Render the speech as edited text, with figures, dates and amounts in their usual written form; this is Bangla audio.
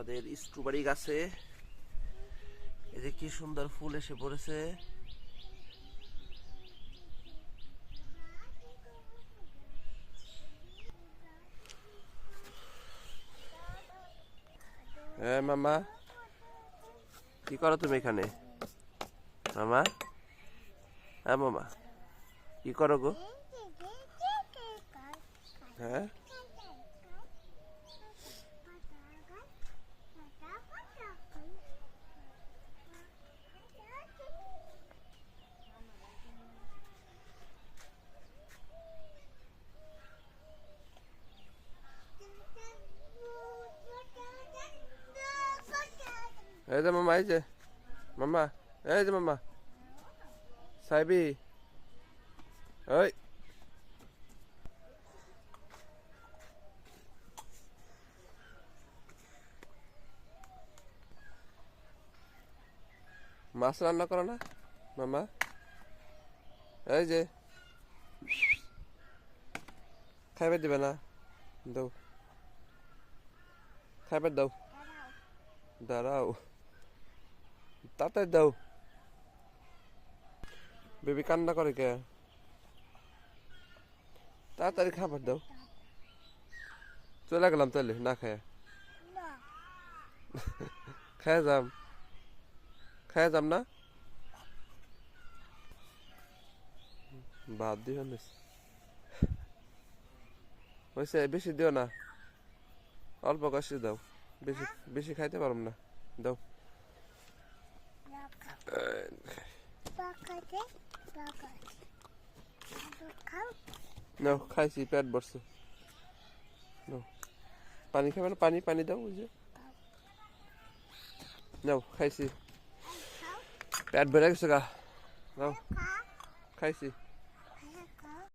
আমাদের স্ট্রবেরি গাছে এই যে কি সুন্দর ফুল এসে পড়েছে। হ্যাঁ মামা, কি করো তুমি এখানে? মামা, হ্যাঁ মামা, কি করো গো? হ্যাঁ, এই যে মামা, এই যে মামা, এই যে মামা সাইবি, ওই মাছ রান্না করো না মামা? এই যে খাইবার দিবে না? দাও, খাইবার দাও, দাঁড়াও, তাড়াতাড়ি দাও। বেবি কান্না করে কে? তাড়াতাড়ি খাবার দাও। চলে গেলাম তাহলে না খায়। খায় যাম, খায় যাম না, বাদ দিও না। হয়েছে, বেশি দিও না, অল্প কষে দাও, বেশি বেশি খাইতে পারব না, দাও। নাও, খাইছি, পেট ভরছে। নাও, পানি খাবে না? পানি পানি দাও, ওই যে নাও, খাইছি, পেট ভরে গেছে গা, নাও, খাইছি।